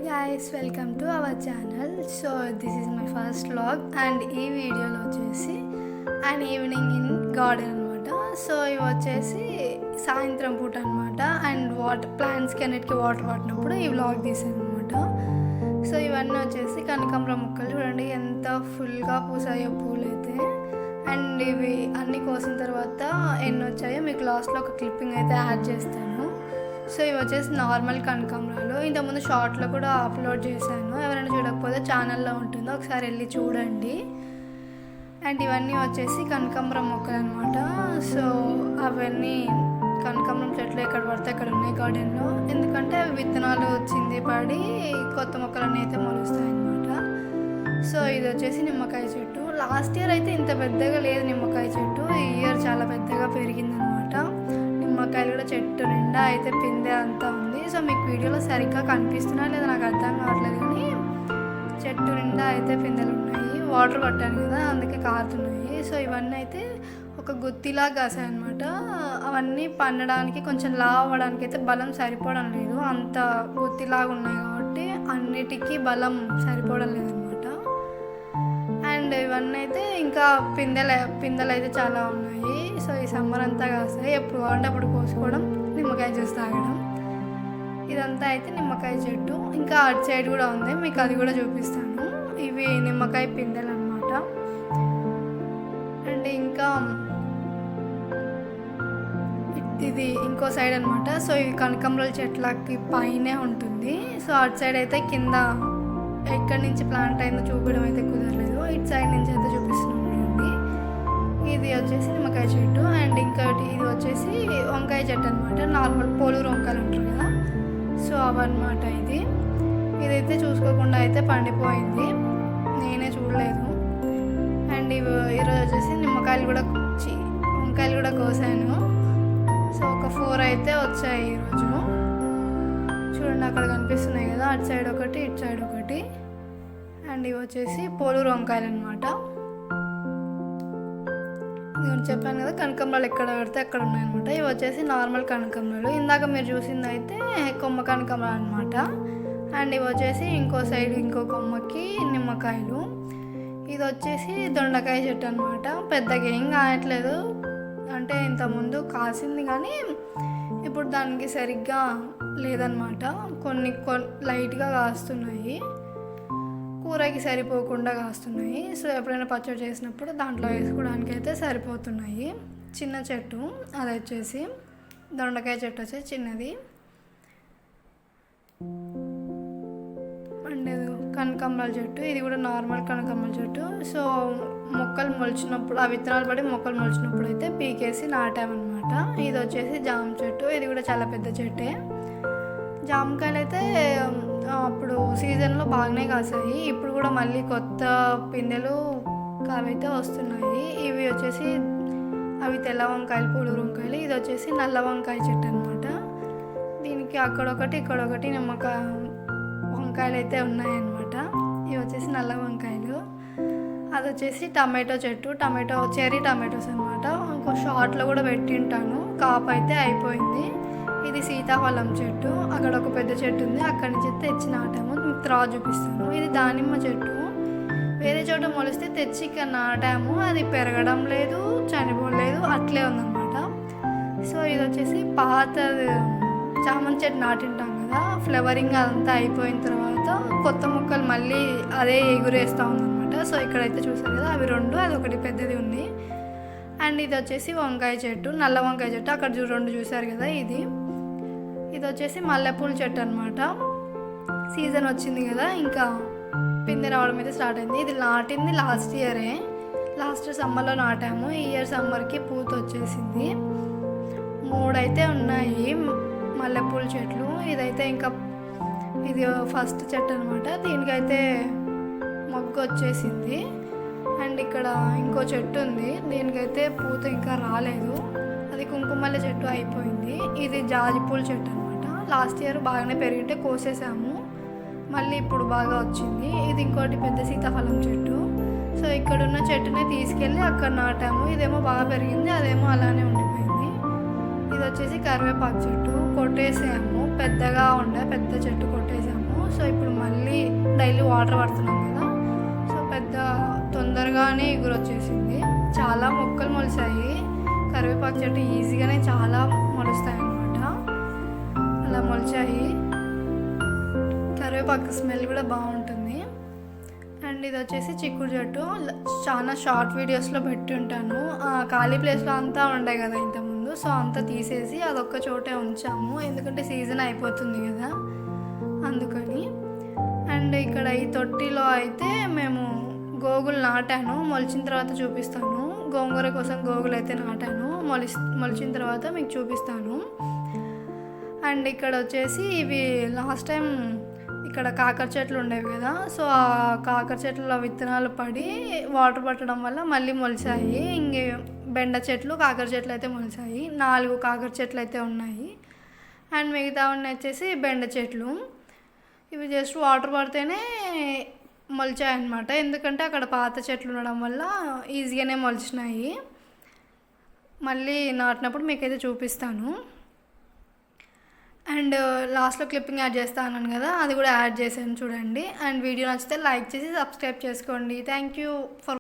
guys, welcome to our channel. So this is my first vlog and ఈ వీడియోలో వచ్చేసి an evening in garden అనమాట. So ఇవి వచ్చేసి సాయంత్రం పూట అనమాట. అండ్ ప్లాంట్స్కి అన్నిటికీ వాటర్ పట్టినప్పుడు ఈ వ్లాగ్ తీసాను అనమాట. సో ఇవన్నీ వచ్చేసి కనకాంబరం మొక్కలు చూడండి ఎంత ఫుల్గా పూసాయో పూలైతే. అండ్ ఇవి అన్నీ కోసిన తర్వాత ఎన్ని వచ్చాయో మీకు లాస్ట్లో ఒక క్లిప్పింగ్ అయితే యాడ్ చేస్తాను. సో ఇవి వచ్చేసి నార్మల్ కనకాంబరాలు. ఇంతకుముందు షార్ట్లో కూడా అప్లోడ్ చేశాను, ఎవరైనా చూడకపోతే ఛానల్లో ఉంటుందో ఒకసారి వెళ్ళి చూడండి. అండ్ ఇవన్నీ వచ్చేసి కనకాంబరం మొక్కలు అనమాట. సో అవన్నీ కనకాంబరం చెట్లు ఎక్కడ పడితే అక్కడ ఉన్నాయి గార్డెన్లో, ఎందుకంటే అవి విత్తనాలు వచ్చింది పడి కొత్త మొక్కలన్నీ అయితే మొలుస్తాయి అనమాట. సో ఇది వచ్చేసి నిమ్మకాయ చెట్టు. లాస్ట్ ఇయర్ అయితే ఇంత పెద్దగా లేదు నిమ్మకాయ చెట్టు, ఈ ఇయర్ చాలా పెద్దగా పెరిగిందనమాట. నిమ్మకాయలు కూడా చెట్టు నిండా అయితే పిందె అంతా ఉంది. సో మీకు వీడియోలో సరిగ్గా కనిపిస్తున్నా లేదా నాకు అర్థం కావట్లేదు, కానీ చెట్టు నిండా అయితే పిందెలు ఉన్నాయి. వాటర్ పట్టాను కదా అందుకే కారుతున్నాయి. సో ఇవన్నీ అయితే ఒక గుత్తిలా కాసాయి అనమాట. అవన్నీ పండడానికి కొంచెం లావు అవ్వడానికి అయితే బలం సరిపోవడం లేదు, అంత గుత్తిలాగా ఉన్నాయి కాబట్టి అన్నిటికీ బలం సరిపోవడం లేదనమాట. అండ్ ఇవన్నీ అయితే ఇంకా పిందెలు అయితే చాలా ఉన్నాయి. సో ఈ సమ్మర్ అంతా కాస్తాయి, ఎప్పుడు కావాలంటే అప్పుడు కోసుకోవడం, నిమ్మకాయ జ్యూస్ తాగడం. ఇదంతా అయితే నిమ్మకాయ చెట్టు. ఇంకా అటు సైడ్ కూడా ఉంది, మీకు అది కూడా చూపిస్తాను. ఇవి నిమ్మకాయ పిందెలు అనమాట. అండ్ ఇంకా ఇది ఇంకో సైడ్ అనమాట. సో ఇవి కనకాంబరాల చెట్లకి పైనే ఉంటుంది. సో అటు సైడ్ అయితే కింద ఎక్కడి నుంచి ప్లాంట్ అయిందో చూపించడం అయితే కుదరలేదు, ఇటు సైడ్ నుంచి అయితే చూపిస్తున్నాను. ఇది వచ్చేసి నిమ్మకాయ చెట్టు. అండ్ ఇంకోటి ఇది వచ్చేసి వంకాయ చెట్టు అనమాట. నార్మల్ పోలూరు వంకాయలు ఉంటారు కదా, సో అవన్నమాట. ఇదైతే చూసుకోకుండా అయితే పండిపోయింది, నేనే చూడలేదు. అండ్ ఈరోజు వచ్చేసి వంకాయలు కూడా కోసాను. సో ఒక 4 అయితే వచ్చాయి ఈరోజు. చూడండి అక్కడ కనిపిస్తున్నాయి కదా, అటు సైడ్ ఒకటి ఇటు సైడ్ ఒకటి. అండ్ ఇవి వచ్చేసి పోలూరు వంకాయలు అనమాట. నేను చెప్పాను కదా కనకాంబరాలు ఎక్కడ పడితే అక్కడ ఉన్నాయన్నమాట. ఇవి వచ్చేసి నార్మల్ కనకాంబరాలు. ఇందాక మీరు చూసింది అయితే కొమ్మ కనకాంబరాలు అనమాట. అండ్ ఇవి వచ్చేసి ఇంకో సైడ్ ఇంకో కొమ్మకి నిమ్మకాయలు. ఇది వచ్చేసి దొండకాయ చెట్టు అనమాట. పెద్దగా ఏం కాయట్లేదు, అంటే ఇంతకుముందు కాసింది కానీ ఇప్పుడు దానికి సరిగ్గా లేదనమాట. కొన్ని లైట్గా కాస్తున్నాయి, కూరకి సరిపోకుండా కాస్తున్నాయి. సో ఎప్పుడైనా పచ్చడి చేసినప్పుడు దాంట్లో వేసుకోవడానికి అయితే సరిపోతున్నాయి. చిన్న చెట్టు అది వచ్చేసి దొండకాయ చెట్టు వచ్చేసి చిన్నది. అండ్ కనకాంబరాల చెట్టు, ఇది కూడా నార్మల్ కనకాంబరాల చెట్టు. సో మొక్కలు మొలిచినప్పుడు, ఆ విత్తనాలు పడి మొక్కలు మొలిచినప్పుడు అయితే పీకేసి నాటామన్నమాట. ఇది వచ్చేసి జామ చెట్టు, ఇది కూడా చాలా పెద్ద చెట్టే. జామకాయలు అయితే అప్పుడు సీజన్లో బాగానే కాసాయి, ఇప్పుడు కూడా మళ్ళీ కొత్త పిందెలు అవైతే వస్తున్నాయి. ఇవి వచ్చేసి అవి తెల్ల వంకాయలు, పూలూరు వంకాయలు. ఇది వచ్చేసి నల్ల వంకాయ చెట్టు అనమాట. దీనికి అక్కడొకటి ఇక్కడొకటి వంకాయలు అయితే ఉన్నాయన్నమాట. ఇవి వచ్చేసి నల్ల వంకాయలు. అది వచ్చేసి టమాటో చెట్టు, చెర్రీ టమాటోస్ అనమాట. ఇంకో షార్ట్లో కూడా పెట్టింటాను, కాపు అయితే అయిపోయింది. ఇది సీతాఫలం చెట్టు, అక్కడ ఒక పెద్ద చెట్టు ఉంది, అక్కడి నుంచి తెచ్చి నాటాము. మీకు తర్వాత చూపిస్తాను. ఇది దానిమ్మ చెట్టు, వేరే చోట మొలిస్తే తెచ్చి ఇక్కడ నాటాము, అది పెరగడం లేదు, చనిపోలేదు, అట్లే ఉందన్నమాట. సో ఇది వచ్చేసి పాత చామంతి చెట్టు నాటింటాం కదా, ఫ్లవరింగ్ అదంతా అయిపోయిన తర్వాత కొత్త మొక్కలు మళ్ళీ అదే ఎగురేస్తూ ఉందన్నమాట. సో ఇక్కడైతే చూసారు కదా అవి 2, అది ఒకటి పెద్దది ఉంది. అండ్ ఇది వచ్చేసి వంకాయ చెట్టు, నల్ల వంకాయ చెట్టు, అక్కడ 2 చూసారు కదా. ఇది వచ్చేసి మల్లెపూల చెట్టు అనమాట. సీజన్ వచ్చింది కదా, ఇంకా పిందె రావడం అయితే స్టార్ట్ అయింది. ఇది నాటింది లాస్ట్ సమ్మర్లో నాటాము. ఈ ఇయర్ సమ్మర్కి పూత వచ్చేసింది. 3 అయితే ఉన్నాయి మల్లెపూల చెట్లు. ఇదైతే ఇంకా ఇది ఫస్ట్ చెట్టు అనమాట, దీనికైతే మొగ్గు వచ్చేసింది. అండ్ ఇక్కడ ఇంకో చెట్టు ఉంది, దీనికైతే పూత ఇంకా రాలేదు, అది కుంకుమల్ల చెట్టు అయిపోయింది. ఇది జాజిపూల చెట్టు అనమాట. లాస్ట్ ఇయర్ బాగానే పెరిగితే కోసేసాము, మళ్ళీ ఇప్పుడు బాగా వచ్చింది. ఇది ఇంకోటి పెద్ద సీతాఫలం చెట్టు. సో ఇక్కడున్న చెట్టునే తీసుకెళ్ళి అక్కడ నాటాము. ఇదేమో బాగా పెరిగింది, అదేమో అలానే ఉండిపోయింది. ఇది వచ్చేసి కరివేపాకు చెట్టు, కొట్టేసాము, పెద్దగా ఉండే పెద్ద చెట్టు కొట్టేసాము. సో ఇప్పుడు చిగురు వచ్చేసింది. చాలా మొక్కలు మొలిచాయి. కరివేపాకు చెట్టు ఈజీగానే చాలా మొలుస్తాయి అన్నమాట. అలా మొలిచాయి. కరివేపాకు స్మెల్ కూడా బాగుంటుంది. అండ్ ఇది వచ్చేసి చిక్కుడు చెట్టు. చాలా షార్ట్ వీడియోస్లో పెట్టి ఉంటాను. ఖాళీ ప్లేస్లో అంతా ఉండే కదా ఇంతకుముందు, సో అంతా తీసేసి అదొక్క చోటే ఉంచాము, ఎందుకంటే సీజన్ అయిపోతుంది కదా అందుకని. అండ్ ఇక్కడ ఈ తొట్టిలో అయితే మేము గోగులు నాటాను, మొలిచిన తర్వాత చూపిస్తాను. గోంగూర కోసం గోగులు అయితే నాటాను, మొలిచిన తర్వాత మీకు చూపిస్తాను. అండ్ ఇక్కడ వచ్చేసి ఇవి లాస్ట్ టైం ఇక్కడ కాకర చెట్లు ఉండేవి కదా, సో ఆ కాకర చెట్లలో విత్తనాలు పడి వాటర్ పట్టడం వల్ల మళ్ళీ మొలిచాయి. ఇంకే బెండ చెట్లు కాకర చెట్లు అయితే మొలిచాయి. 4 కాకర చెట్లు అయితే ఉన్నాయి. అండ్ మిగతా ఉన్న వచ్చేసి బెండ చెట్లు. ఇవి జస్ట్ వాటర్ పడితేనే మొలిచాయి అన్నమాట, ఎందుకంటే అక్కడ పాత చెట్లు ఉండడం వల్ల ఈజీగానే మొలిచినాయి. మళ్ళీ నాటినప్పుడు మీకైతే చూపిస్తాను. అండ్ లాస్ట్లో క్లిప్పింగ్ యాడ్ చేస్తా అన్నాను కదా, అది కూడా యాడ్ చేశాను చూడండి. అండ్ వీడియో నచ్చితే లైక్ చేసి సబ్స్క్రైబ్ చేసుకోండి. Thank you for